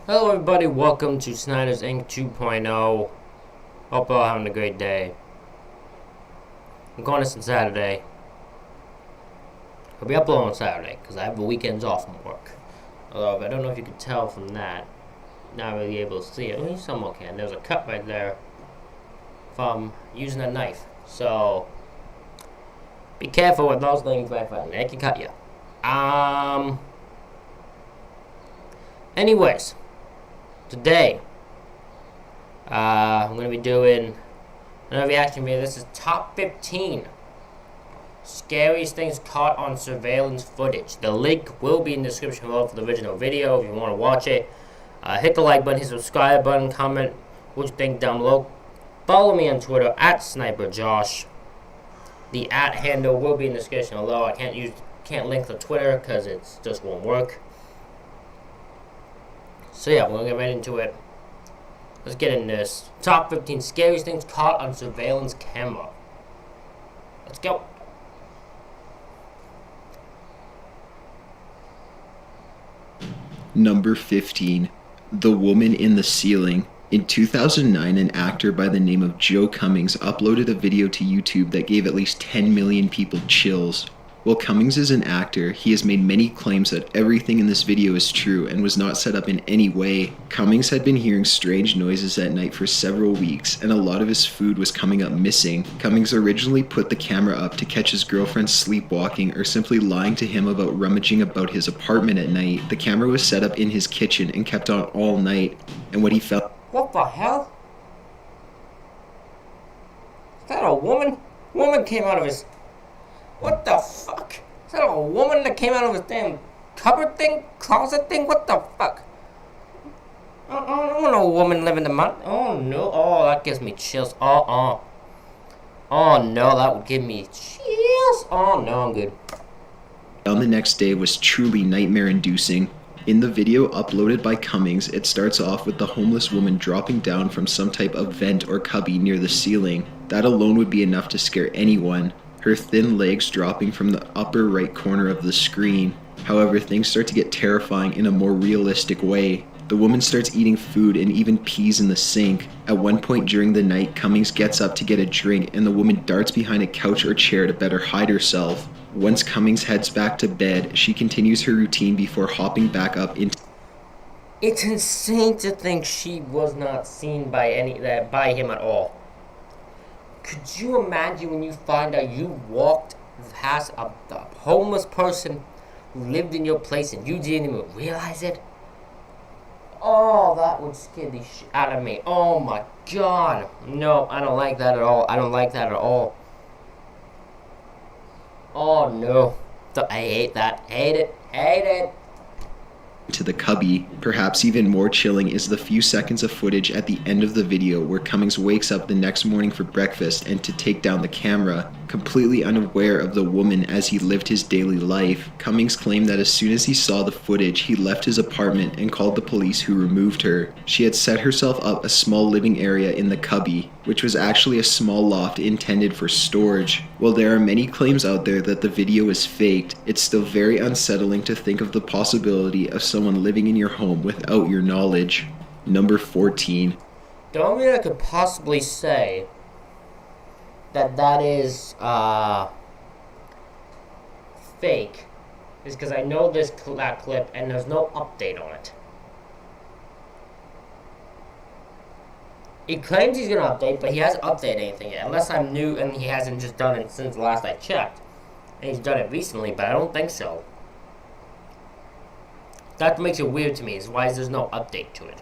Hello everybody, welcome to Snyder's Inc. 2.0. Hope you're all having a great day. I'm going this on Saturday. I'll be uploading on Saturday, because I have the weekends off from work. Although, I don't know if you can tell from that. Not really able to see it. Well, someone can. There's a cut right there from using a knife. So, be careful with those things, my friend. They can cut you. Anyways. Today, I'm going to be doing another reaction video. This is top 15 scariest things caught on surveillance footage. The link will be in the description below for the original video if you want to watch it. Hit the like button, hit the subscribe button, comment what you think down below. Follow me on Twitter at SniperJosh. The @ handle will be in the description below. I can't link the Twitter because it just won't work. So yeah, we're gonna get right into it. Let's get in this. Top 15 scariest things caught on surveillance camera. Let's go. Number 15. The Woman in the Ceiling. In 2009, an actor by the name of Joe Cummings uploaded a video to YouTube that gave at least 10 million people chills. While Cummings is an actor, he has made many claims that everything in this video is true and was not set up in any way. Cummings had been hearing strange noises at night for several weeks, and a lot of his food was coming up missing. Cummings originally put the camera up to catch his girlfriend sleepwalking or simply lying to him about rummaging about his apartment at night. The camera was set up in his kitchen and kept on all night, and what he felt— What the hell? Is that a woman? Woman came out of his... What the fuck? Is that a woman that came out of his damn cupboard thing? Closet thing? What the fuck? I don't want no woman living in my... Oh no. Oh, that gives me chills. Oh no, that would give me chills. Oh no, I'm good. On the next day was truly nightmare-inducing. In the video uploaded by Cummings, it starts off with the homeless woman dropping down from some type of vent or cubby near the ceiling. That alone would be enough to scare anyone. Her thin legs dropping from the upper right corner of the screen. However, things start to get terrifying in a more realistic way. The woman starts eating food and even pees in the sink. At one point during the night, Cummings gets up to get a drink and the woman darts behind a couch or chair to better hide herself. Once Cummings heads back to bed, she continues her routine before hopping back up into... It's insane to think she was not seen by him at all. Could you imagine when you find out you walked past a homeless person who lived in your place and you didn't even realize it? Oh, that would scare the shit out of me. Oh my god. No, I don't like that at all. I don't like that at all. Oh no. I hate that. Hate it. Hate it. To the cubby. Perhaps even more chilling is the few seconds of footage at the end of the video where Cummings wakes up the next morning for breakfast and to take down the camera, completely unaware of the woman as he lived his daily life. Cummings claimed that as soon as he saw the footage, he left his apartment and called the police, who removed her. She had set herself up a small living area in the cubby, which was actually a small loft intended for storage. While there are many claims out there that the video is faked, it's still very unsettling to think of the possibility of someone living in your home without your knowledge. Number 14. The only way I could possibly say that is fake is because I know that clip and there's no update on it. He claims he's going to update, but he hasn't updated anything yet. Unless I'm new and he hasn't just done it since the last I checked. And he's done it recently, but I don't think so. That makes it weird to me, is why there's no update to it.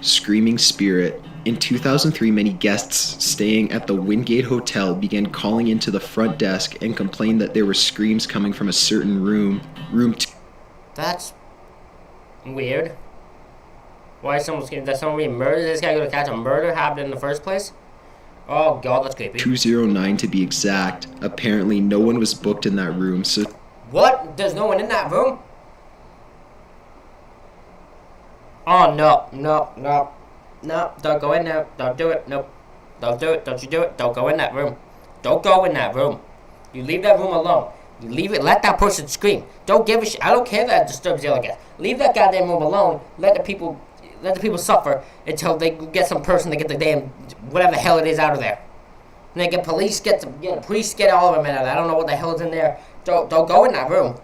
Screaming Spirit. In 2003, many guests staying at the Wingate Hotel began calling into the front desk and complained that there were screams coming from a certain room. Room 2. That's weird. Why is someone screaming? That someone being murdered? Is this guy going to catch a murder happened in the first place? Oh god, that's creepy. 209 to be exact. Apparently, no one was booked in that room, so... What? There's no one in that room? Oh no, no, no. No, don't go in there. Don't do it. Nope. Don't do it. Don't you do it. Don't go in that room. Don't go in that room. You leave that room alone. You leave it. Let that person scream. Don't give a shit. I don't care that it disturbs the other guys. Leave that goddamn room alone. Let the people suffer until they get some person to get the damn whatever the hell it is out of there. And they get police. Get all of them out of there. I don't know what the hell is in there. Don't go in that room.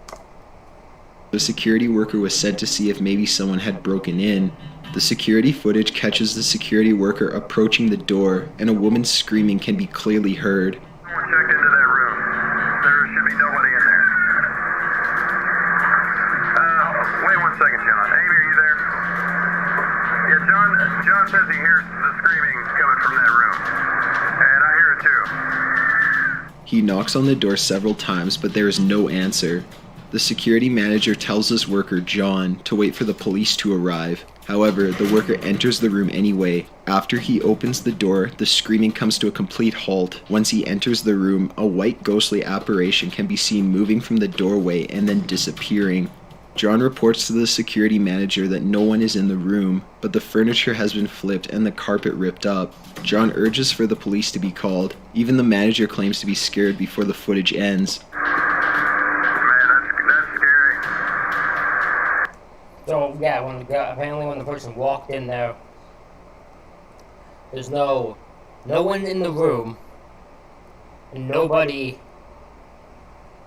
The security worker was sent to see if maybe someone had broken in. The security footage catches the security worker approaching the door, and a woman screaming can be clearly heard. Someone checked into that room. There should be nobody in there. Wait 1 second, John. Amy, are you there? Yeah, John says he hears the screaming coming from that room. And I hear it too. He knocks on the door several times, but there is no answer. The security manager tells this worker, John, to wait for the police to arrive. However, the worker enters the room anyway. After he opens the door, the screaming comes to a complete halt. Once he enters the room, a white ghostly apparition can be seen moving from the doorway and then disappearing. John reports to the security manager that no one is in the room, but the furniture has been flipped and the carpet ripped up. John urges for the police to be called. Even the manager claims to be scared before the footage ends. So yeah, apparently when the person walked in there, there's no one in the room, and nobody's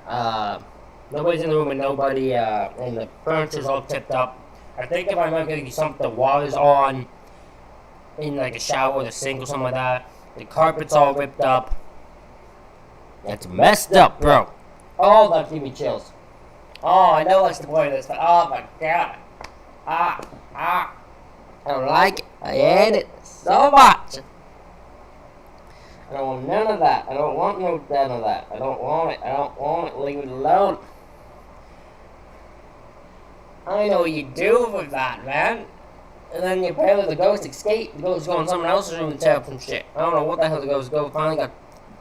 in the room, and nobody, and the furniture's all tipped up. I think if I remember correctly, the wall is on in like a shower or the sink or something like that. The carpet's all ripped up. It's messed up, bro. Oh, that gave me chills. Oh, I know that's the point of this, but oh my god. I don't like it. I hate it so much. I don't want none of that. I don't want none of that. I don't want it. I don't want it. Leave it alone. I know what you do with that, man. And then apparently the ghost escaped. The ghost go in someone else's room and tear up some shit. I don't know what the hell the ghost go. Finally got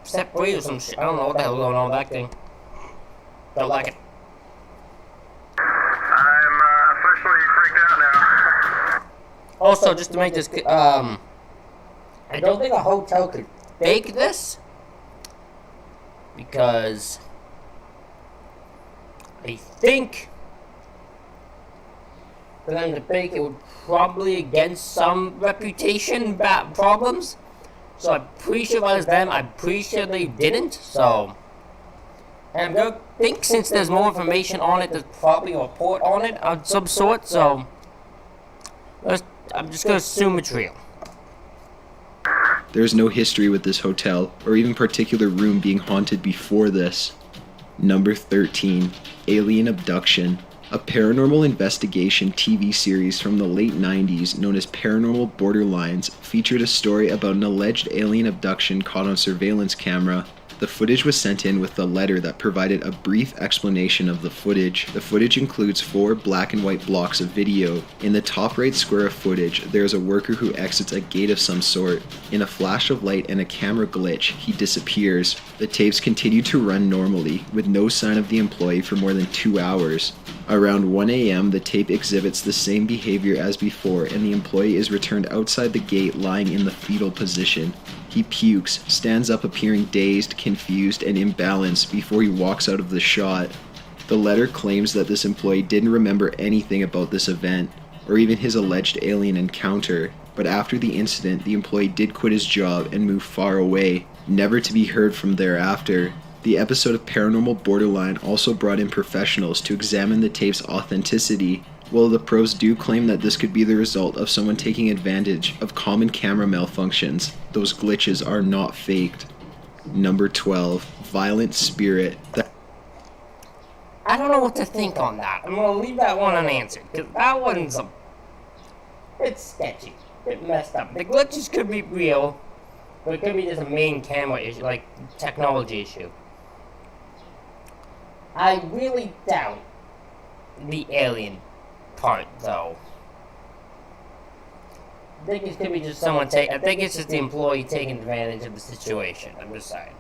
set free or some shit. I don't know what the hell going on with that thing. Don't like it. Also, just to make this, I don't think a hotel could fake this, because I think for them to fake it would probably against some reputation problems. So I'm pretty sure if I was them, I'm pretty sure they didn't. So, and I'm gonna think since there's more information on it, there's probably a report on it of some sort. So, I'm just gonna assume it's real. There is no history with this hotel, or even particular room being haunted before this. Number 13, Alien Abduction. A paranormal investigation TV series from the late 90s known as Paranormal Borderlines featured a story about an alleged alien abduction caught on surveillance camera. The footage was sent in with a letter that provided a brief explanation of the footage. The footage includes 4 black and white blocks of video. In the top right square of footage, there is a worker who exits a gate of some sort. In a flash of light and a camera glitch, he disappears. The tapes continue to run normally, with no sign of the employee for more than 2 hours. Around 1 a.m., the tape exhibits the same behavior as before, and the employee is returned outside the gate lying in the fetal position. He pukes, stands up appearing dazed, confused, and imbalanced before he walks out of the shot. The letter claims that this employee didn't remember anything about this event, or even his alleged alien encounter, but after the incident, the employee did quit his job and move far away, never to be heard from thereafter. The episode of Paranormal Borderline also brought in professionals to examine the tape's authenticity. While the pros do claim that this could be the result of someone taking advantage of common camera malfunctions, those glitches are not faked. Number 12, Violent Spirit. I don't know what to think on that. I'm gonna leave that one unanswered, because that one's it's sketchy. It's messed up. The glitches could be real, but it could be just a main camera issue, like technology issue. I really doubt the alien part, though. I think it could be just someone I think it's just the employee taking advantage of the situation. I'm just saying.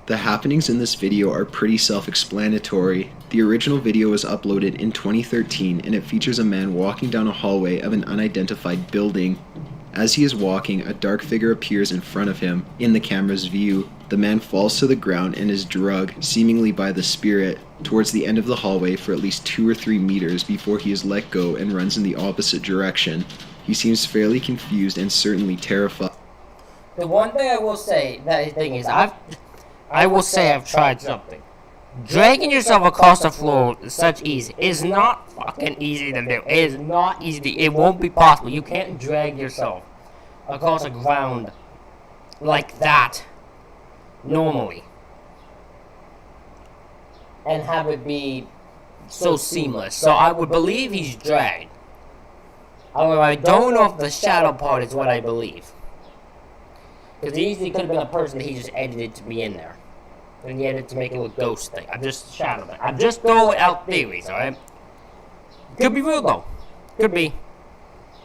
The happenings in this video are pretty self-explanatory. The original video was uploaded in 2013, and it features a man walking down a hallway of an unidentified building. As he is walking, a dark figure appears in front of him, in the camera's view. The man falls to the ground and is drugged, seemingly by the spirit, towards the end of the hallway for at least 2 or 3 meters before he is let go and runs in the opposite direction. He seems fairly confused and certainly terrified. The one thing I will say, I've tried something. Dragging yourself across the floor is such easy. It's not fucking easy to do. It is not easy. It won't be possible. You can't drag yourself across the ground like that normally and have it be so seamless. So I would believe he's dragged. However, I don't know if the shadow part is what I believe. Because it easily could have been a person that he just edited to be in there. And he edited to make it a ghost thing. I'm just shadowing it. I'm just throwing out theories, alright? Could be real though. Could be.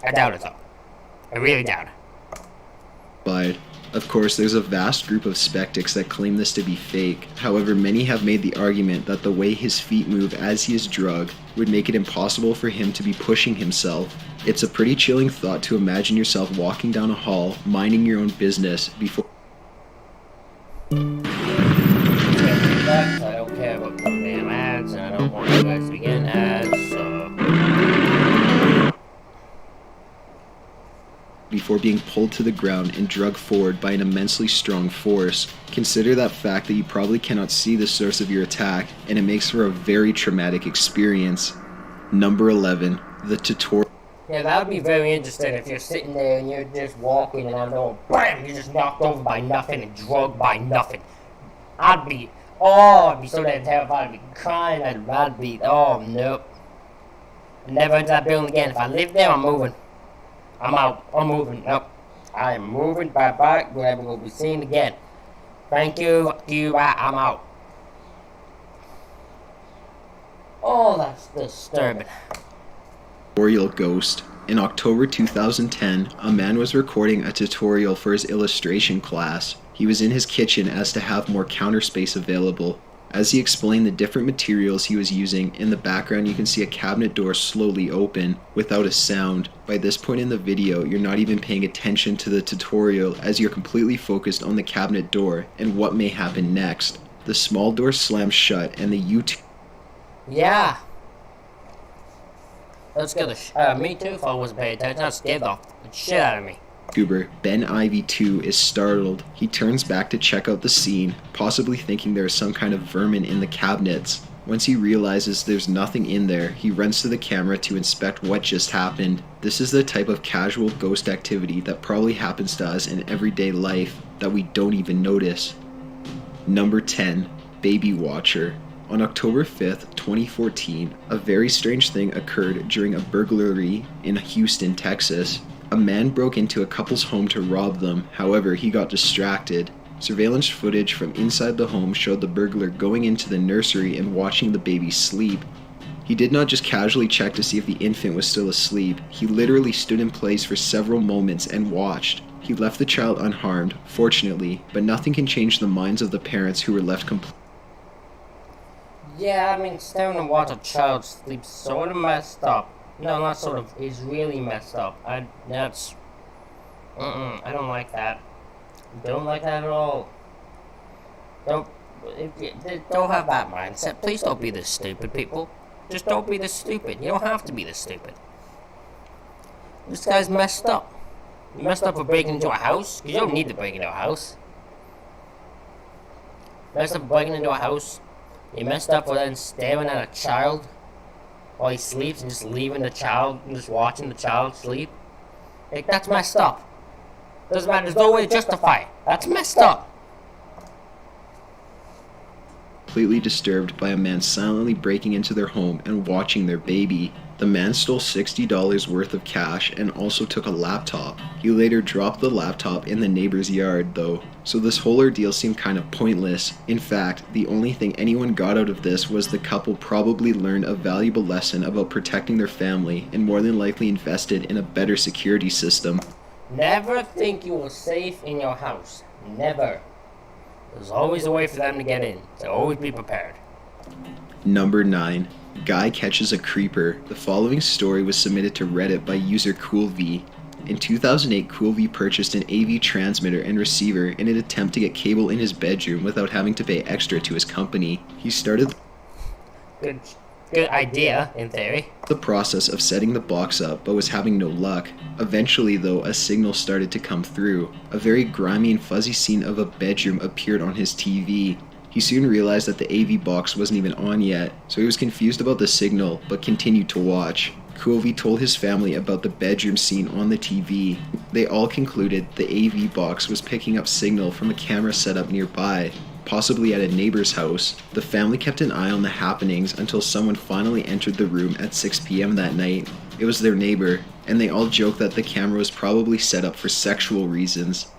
I doubt it though. I really doubt it. Of course, there's a vast group of skeptics that claim this to be fake. However, many have made the argument that the way his feet move as he is drugged would make it impossible for him to be pushing himself. It's a pretty chilling thought to imagine yourself walking down a hall, minding your own business before... I don't care about the damn ads, and I don't want you guys to be getting ads, before being pulled to the ground and dragged forward by an immensely strong force. Consider that fact that you probably cannot see the source of your attack, and it makes for a very traumatic experience. Number 11, the tutorial. Yeah, that would be very interesting if you're sitting there and you're just walking and I'm going, BAM! You're just knocked over by nothing and drugged by nothing. I'd be so damn terrified. I'd be crying. I'd be, oh, nope. Never into that building again. If I live there, I'm moving. I'm out. I'm moving. Nope. I am moving. Bye-bye. We're never going to be seen again. Thank you. I'm out. Oh, that's disturbing. Tutorial ghost. In October 2010, a man was recording a tutorial for his illustration class. He was in his kitchen as to have more counter space available. As he explained the different materials he was using, in the background you can see a cabinet door slowly open, without a sound. By this point in the video, you're not even paying attention to the tutorial as you're completely focused on the cabinet door and what may happen next. The small door slams shut and the YouTube... Yeah. Let's get me too if I wasn't paying attention. That scared the shit out of me. YouTuber Ben Ivy 2 is startled. He turns back to check out the scene, possibly thinking there is some kind of vermin in the cabinets. Once he realizes there's nothing in there, he runs to the camera to inspect what just happened. This is the type of casual ghost activity that probably happens to us in everyday life that we don't even notice. Number 10, Baby Watcher. On October 5th, 2014, a very strange thing occurred during a burglary in Houston, Texas. A man broke into a couple's home to rob them, however, he got distracted. Surveillance footage from inside the home showed the burglar going into the nursery and watching the baby sleep. He did not just casually check to see if the infant was still asleep, he literally stood in place for several moments and watched. He left the child unharmed, fortunately, but nothing can change the minds of the parents who were left completely. Yeah, I mean, staring and watch a child sleep sort of messed up. No, not sort of. It's really messed up. I don't like that. Don't like that at all. Don't have that mindset. Please don't be this stupid, people. Just don't be this stupid. You don't have to be this stupid. This guy's messed up. You messed up for breaking into a house? You don't need to break into a house. Messed up for breaking into a house. You messed up for then staring at a child while he sleeps and just leaving the child and just watching the child sleep. Like, that's messed up. Doesn't matter, there's no way to justify it. That's messed up. Completely disturbed by a man silently breaking into their home and watching their baby. The man stole $60 worth of cash and also took a laptop. He later dropped the laptop in the neighbor's yard though, so this whole ordeal seemed kind of pointless. In fact, the only thing anyone got out of this was the couple probably learned a valuable lesson about protecting their family and more than likely invested in a better security system. Never think you are safe in your house. Never. There's always a way for them to get in, so always be prepared. Number 9. Guy catches a creeper. The following story was submitted to Reddit by user CoolV. In 2008, Coolvey purchased an AV transmitter and receiver in an attempt to get cable in his bedroom without having to pay extra to his company. He started Good idea, in theory. the process of setting the box up, but was having no luck. Eventually, though, a signal started to come through. A very grimy and fuzzy scene of a bedroom appeared on his TV. He soon realized that the AV box wasn't even on yet, so he was confused about the signal, but continued to watch. Coolvey told his family about the bedroom scene on the TV. They all concluded the AV box was picking up signal from a camera set up nearby, possibly at a neighbor's house. The family kept an eye on the happenings until someone finally entered the room at 6 p.m. that night. It was their neighbor, and they all joked that the camera was probably set up for sexual reasons,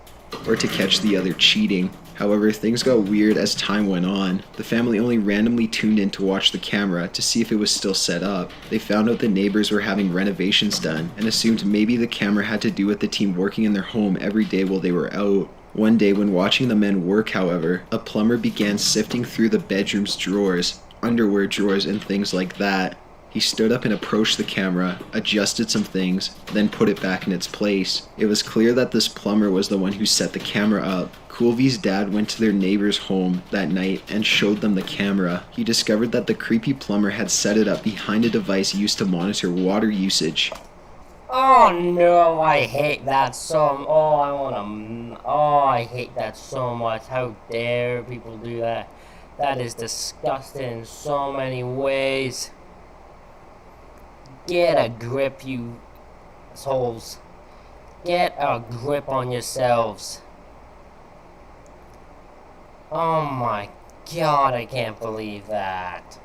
or to catch the other cheating. However, things got weird as time went on. The family only randomly tuned in to watch the camera to see if it was still set up. They found out the neighbors were having renovations done and assumed maybe the camera had to do with the team working in their home every day while they were out. One day when watching the men work, however, a plumber began sifting through the bedroom's drawers, underwear drawers and things like that. He stood up and approached the camera, adjusted some things, then put it back in its place. It was clear that this plumber was the one who set the camera up. Coolvey's dad went to their neighbor's home that night and showed them the camera. He discovered that the creepy plumber had set it up behind a device used to monitor water usage. Oh no, I hate that so. I hate that so much. How dare people do that? That is disgusting in so many ways. Get a grip, you souls. Get a grip on yourselves. Oh my god, I can't believe that.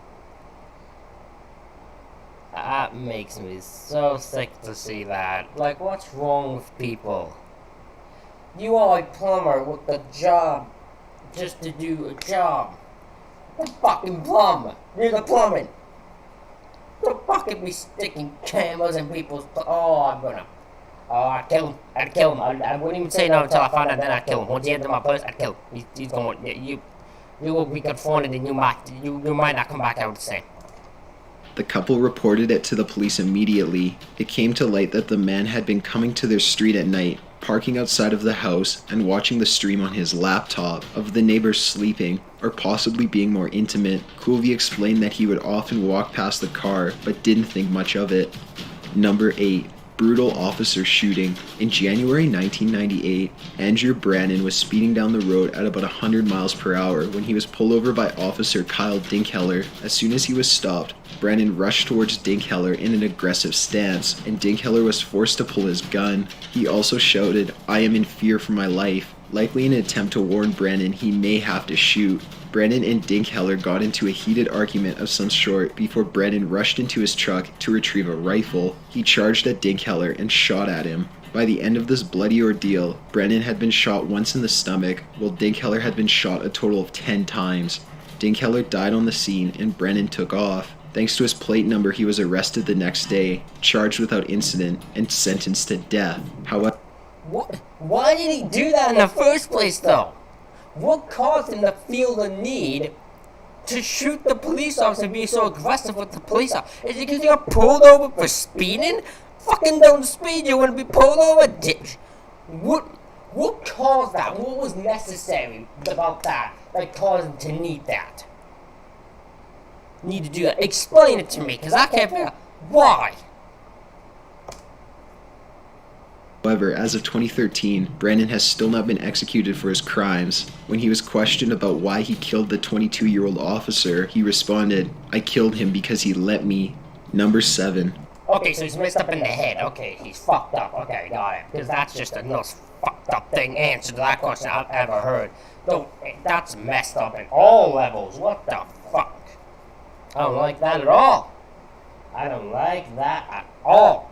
That makes me so sick to see that. Like, what's wrong with people? You are a plumber with a job just to do a job. The fucking plumber. You're the plumbing. Don't fucking be sticking cameras in people's. I'd kill him. I wouldn't even say no until I found out, then I'd kill him. Once he entered my place, I'd kill him. He's going. You will be confronted, and you might not come back out the same. The couple reported it to the police immediately. It came to light that the man had been coming to their street at night, parking outside of the house and watching the stream on his laptop of the neighbors sleeping, or possibly being more intimate. Coolvey explained that he would often walk past the car, but didn't think much of it. Number 8. Brutal officer shooting. In January 1998, Andrew Brannon was speeding down the road at about 100 miles per hour when he was pulled over by Officer Kyle Dinkheller. As soon as he was stopped, Brannon rushed towards Dinkheller in an aggressive stance, and Dinkheller was forced to pull his gun. He also shouted, "I am in fear for my life," likely in an attempt to warn Brannon he may have to shoot. Brannon and Dinkheller got into a heated argument of some sort before Brannon rushed into his truck to retrieve a rifle. He charged at Dinkheller and shot at him. By the end of this bloody ordeal, Brannon had been shot once in the stomach, while Dinkheller had been shot a total of 10 times. Dinkheller died on the scene and Brannon took off. Thanks to his plate number, he was arrested the next day, charged without incident, and sentenced to death. However, What? Why did he do that in the first place, though? What caused him to feel the need to shoot the police officer and be so aggressive with the police officer? Is it because he got pulled over for speeding? Fucking don't speed, you wouldn't be pulled over, ditch. What caused that? What was necessary about that caused him to need that? Need to do that? Explain it to me, because I can't figure out why. However, as of 2013, Brannon has still not been executed for his crimes. When he was questioned about why he killed the 22-year-old officer, he responded, "I killed him because he let me." Number 7. Okay, so he's messed up in the head. Okay, he's fucked up. Okay, got it. Because that's just the most fucked up thing answer to that question I've ever heard. No, that's messed up at all levels. What the fuck? I don't like that at all. I don't like that at all.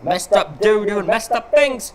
Messed up dude doing messed up things.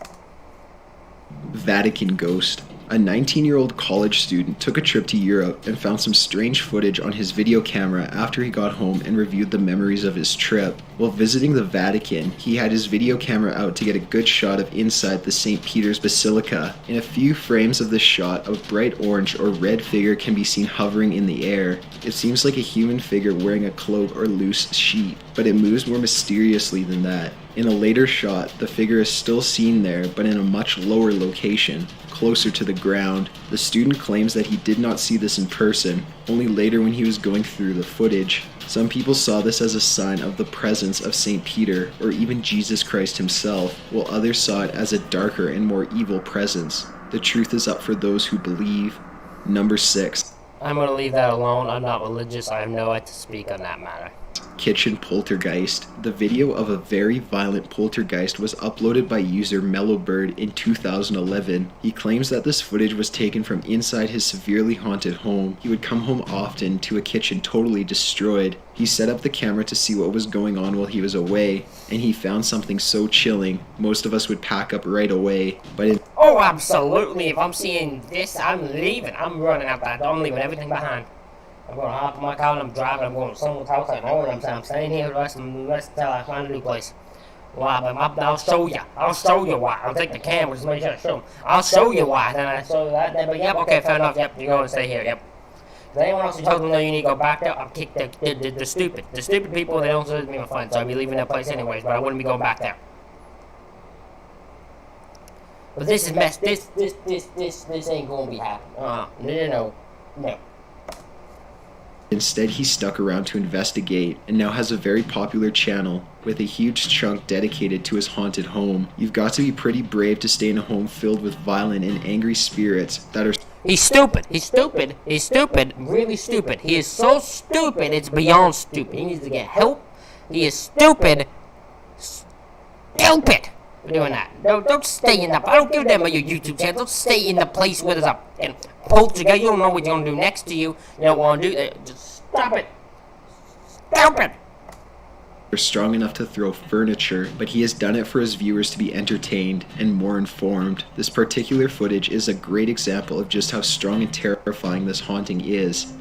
Vatican Ghost. A 19-year-old college student took a trip to Europe and found some strange footage on his video camera after he got home and reviewed the memories of his trip. While visiting the Vatican, he had his video camera out to get a good shot of inside the St. Peter's Basilica. In a few frames of the shot, a bright orange or red figure can be seen hovering in the air. It seems like a human figure wearing a cloak or loose sheet, but it moves more mysteriously than that. In a later shot, the figure is still seen there, but in a much lower location, closer to the ground. The student claims that he did not see this in person, only later when he was going through the footage. Some people saw this as a sign of the presence of St. Peter, or even Jesus Christ himself, while others saw it as a darker and more evil presence. The truth is up for those who believe. Number 6. I'm going to leave that alone. I'm not religious. I have no right to speak on that matter. Kitchen poltergeist. The video of a very violent poltergeist was uploaded by user Mellowbird in 2011. He claims that this footage was taken from inside his severely haunted home. He would come home often to a kitchen totally destroyed. He set up the camera to see what was going on while he was away, and he found something so chilling, most of us would pack up right away. But oh, absolutely. If I'm seeing this, I'm leaving. I'm running out that door. I'm leaving everything behind. I'm going to hop in my car and I'm driving. I'm going to someone's house. I know what I'm saying. I'm staying here the rest until I find a new place. Why? But I'll show you. I'll show you why. I'll take the camera just make sure I show them. I'll show you why. Then I show you that. Then, but yep, okay, fair enough. Yep, you go and stay here. Yep. If anyone else who told them no, you need to go back there, I'll kick the stupid. The stupid people, they don't deserve to be my friends, so I'd be leaving their place anyways, but I wouldn't be going back there. But this is mess. This ain't gonna be happening. No. instead, he stuck around to investigate and now has a very popular channel with a huge chunk dedicated to his haunted home. You've got to be pretty brave to stay in a home filled with violent and angry spirits that are... He's stupid. He's stupid. He's stupid. Really stupid. He is so stupid, it's beyond stupid. He needs to get help. He is stupid. Stupid for doing that. Don't stay in the... I don't give a damn about your YouTube channel. Don't stay in the place where there's a fucking poltergeist. You don't know what you're going to do next to you. You don't want to do that. Just stop it. Stupid. Are strong enough to throw furniture, but he has done it for his viewers to be entertained and more informed. This particular footage is a great example of just how strong and terrifying this haunting is.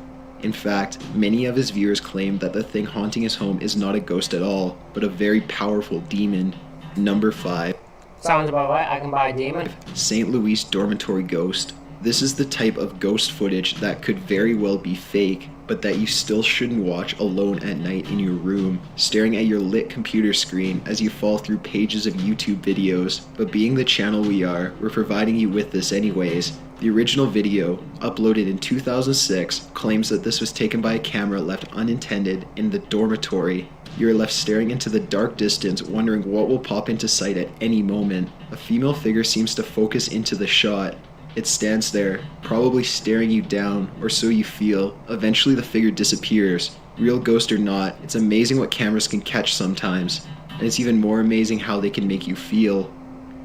In fact, many of his viewers claim that the thing haunting his home is not a ghost at all, but a very powerful demon. Number 5. Sounds about right. I can buy a demon. St. Louis dormitory ghost. This is the type of ghost footage that could very well be fake, but that you still shouldn't watch alone at night in your room, staring at your lit computer screen as you fall through pages of YouTube videos. But being the channel we are, we're providing you with this anyways. The original video, uploaded in 2006, claims that this was taken by a camera left unattended in the dormitory. You are left staring into the dark distance, wondering what will pop into sight at any moment. A female figure seems to focus into the shot. It stands there, probably staring you down, or so you feel. Eventually the figure disappears. Real ghost or not, it's amazing what cameras can catch sometimes. And it's even more amazing how they can make you feel.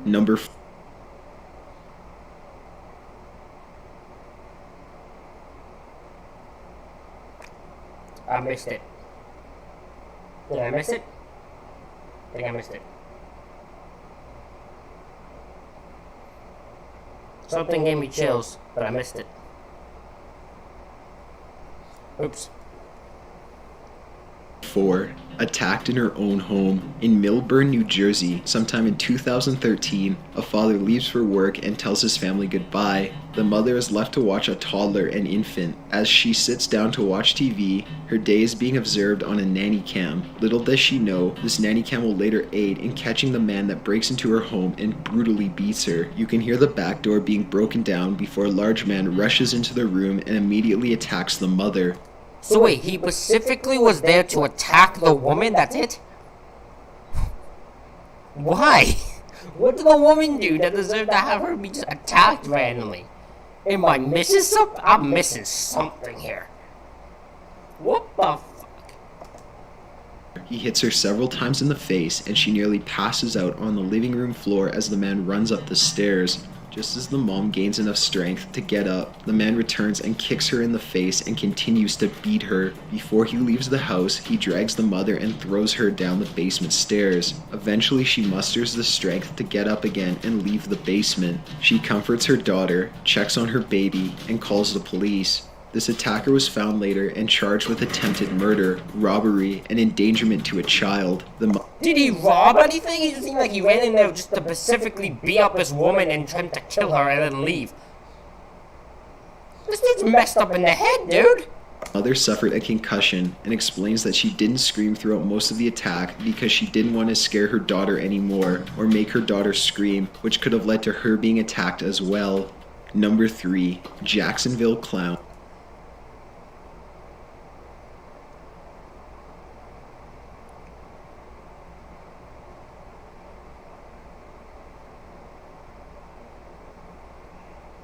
Number 4. I missed it. Did I miss it? I think I missed it. Something gave me chills, but I missed it. Oops. 4. Attacked in her own home. In Millburn, New Jersey, sometime in 2013, a father leaves for work and tells his family goodbye. The mother is left to watch a toddler and infant. As she sits down to watch TV, her day is being observed on a nanny cam. Little does she know, this nanny cam will later aid in catching the man that breaks into her home and brutally beats her. You can hear the back door being broken down before a large man rushes into the room and immediately attacks the mother. So wait, he specifically was there to attack the woman? That's it? Why? What did the woman do that deserved to have her be just attacked randomly? Am I missing something? I'm missing something here. What the fuck? He hits her several times in the face and she nearly passes out on the living room floor as the man runs up the stairs. Just as the mom gains enough strength to get up, the man returns and kicks her in the face and continues to beat her. Before he leaves the house, he drags the mother and throws her down the basement stairs. Eventually, she musters the strength to get up again and leave the basement. She comforts her daughter, checks on her baby, and calls the police. This attacker was found later and charged with attempted murder, robbery, and endangerment to a child. Did he rob anything? He just seemed like he ran in there just to specifically beat up this woman and attempt to kill her and then leave. This dude's messed up in the head, dude. Mother suffered a concussion and explains that she didn't scream throughout most of the attack because she didn't want to scare her daughter anymore or make her daughter scream, which could have led to her being attacked as well. Number 3. Jacksonville Clown.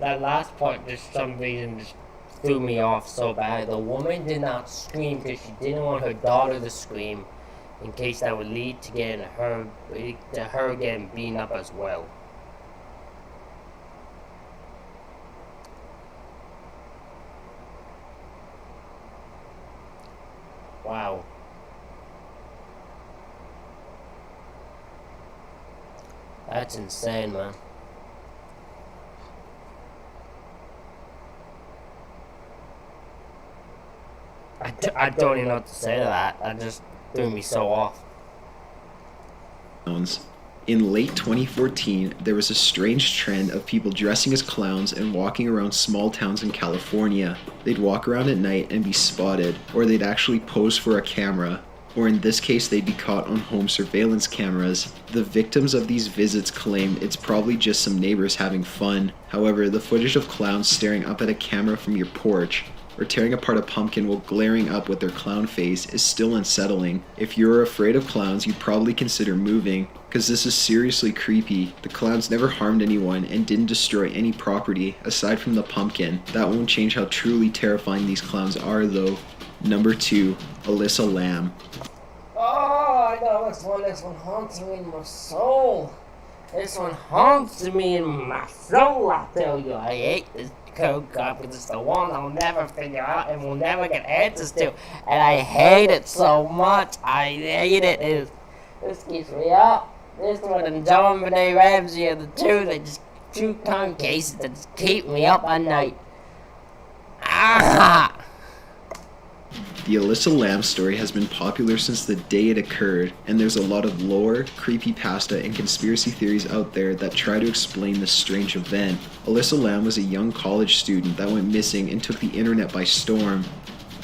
That last part, just some reason, just threw me off so bad. The woman did not scream because she didn't want her daughter to scream, in case that would lead to her getting beaten up as well. Wow. That's insane, man. I don't even know what to say to that. That just threw me so off. In late 2014, there was a strange trend of people dressing as clowns and walking around small towns in California. They'd walk around at night and be spotted, or they'd actually pose for a camera, or in this case they'd be caught on home surveillance cameras. The victims of these visits claimed it's probably just some neighbors having fun. However, the footage of clowns staring up at a camera from your porch, or tearing apart a pumpkin while glaring up with their clown face is still unsettling. If you're afraid of clowns, you'd probably consider moving, because this is seriously creepy. The clowns never harmed anyone and didn't destroy any property, aside from the pumpkin. That won't change how truly terrifying these clowns are though. Number 2. Alyssa Lamb. Oh, I know this one haunts me in my soul. This one haunts me in my soul, I tell you. I hate this code card because it's the one I'll never figure out and will never get answers to. And I hate it so much. I hate it. This keeps me up. This one and John Benet Ramsey are the two con cases that just keep me up at night. Ah! The Alyssa Lamb story has been popular since the day it occurred, and there's a lot of lore, creepypasta, and conspiracy theories out there that try to explain this strange event. Alyssa Lamb was a young college student that went missing and took the internet by storm.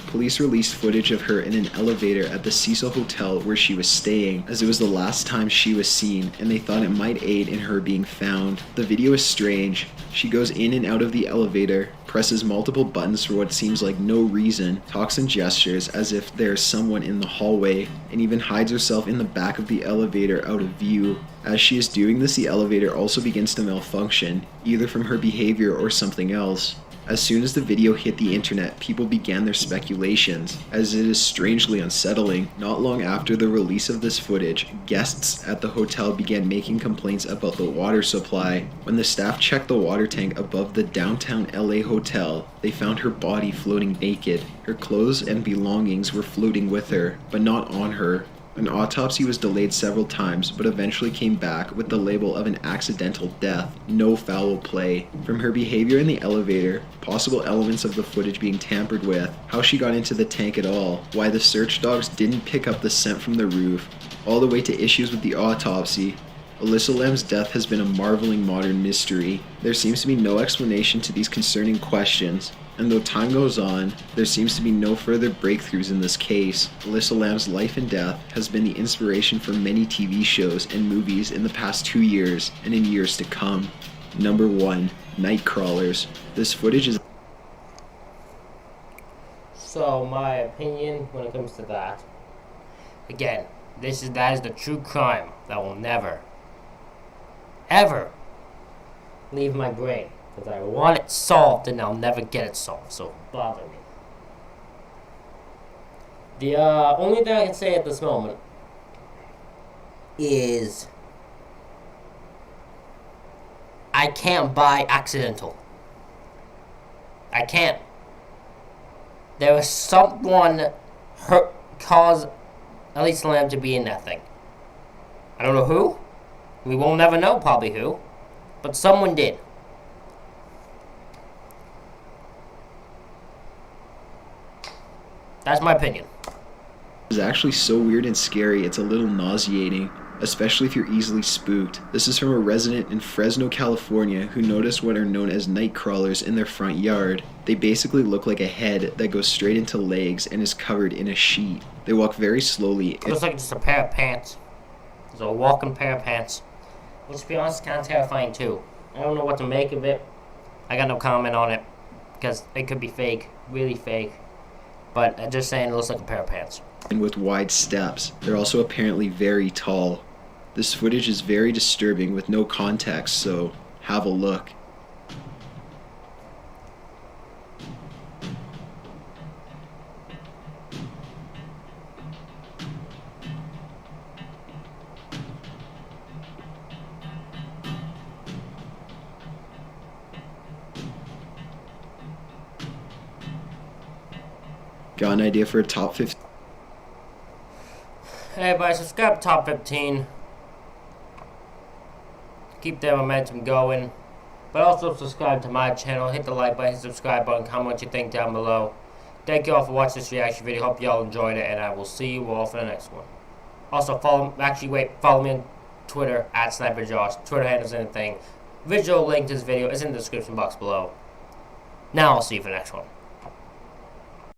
Police released footage of her in an elevator at the Cecil Hotel where she was staying, as it was the last time she was seen, and they thought it might aid in her being found. The video is strange. She goes in and out of the elevator, presses multiple buttons for what seems like no reason, talks and gestures as if there's someone in the hallway, and even hides herself in the back of the elevator out of view. As she is doing this, the elevator also begins to malfunction, either from her behavior or something else. As soon as the video hit the internet, people began their speculations, as it is strangely unsettling. Not long after the release of this footage, guests at the hotel began making complaints about the water supply. When the staff checked the water tank above the downtown LA hotel, they found her body floating naked. Her clothes and belongings were floating with her, but not on her. An autopsy was delayed several times, but eventually came back with the label of an accidental death, no foul play. From her behavior in the elevator, possible elements of the footage being tampered with, how she got into the tank at all, why the search dogs didn't pick up the scent from the roof, all the way to issues with the autopsy, Alyssa Lamb's death has been a marveling modern mystery. There seems to be no explanation to these concerning questions, and though time goes on, there seems to be no further breakthroughs in this case. Alyssa Lamb's life and death has been the inspiration for many TV shows and movies in the past 2 years and in years to come. Number 1. Nightcrawlers. This footage is... So, my opinion when it comes to that, again, that is the true crime that will never, ever leave my brain. Because I want it solved and I'll never get it solved, so bother me. The only thing I can say at this moment is I can't buy accidental. I can't. There was someone caused Alyssa Lamb to be in that thing. I don't know who. We will never know probably who. But someone did. That's my opinion. It's actually so weird and scary, it's a little nauseating. especially if you're easily spooked. This is from a resident in Fresno, California, who noticed what are known as night crawlers in their front yard. They basically look like a head that goes straight into legs and is covered in a sheet. They walk very slowly. It looks like just a pair of pants. It's a walking pair of pants. Which, to be honest, is kind of terrifying too. I don't know what to make of it. I got no comment on it, because it could be fake, really fake. But I'm just saying it looks like a pair of pants. And with wide steps. They're also apparently very tall. This footage is very disturbing with no context, so have a look. Got an idea for a top 15? Hey everybody, subscribe to Top 15. Keep that momentum going. But also subscribe to my channel. Hit the like button, hit the subscribe button, comment what you think down below. Thank you all for watching this reaction video. Hope you all enjoyed it, and I will see you all for the next one. Also follow me on Twitter at SniperJosh. Twitter handles anything. Visual link to this video is in the description box below. Now I'll see you for the next one.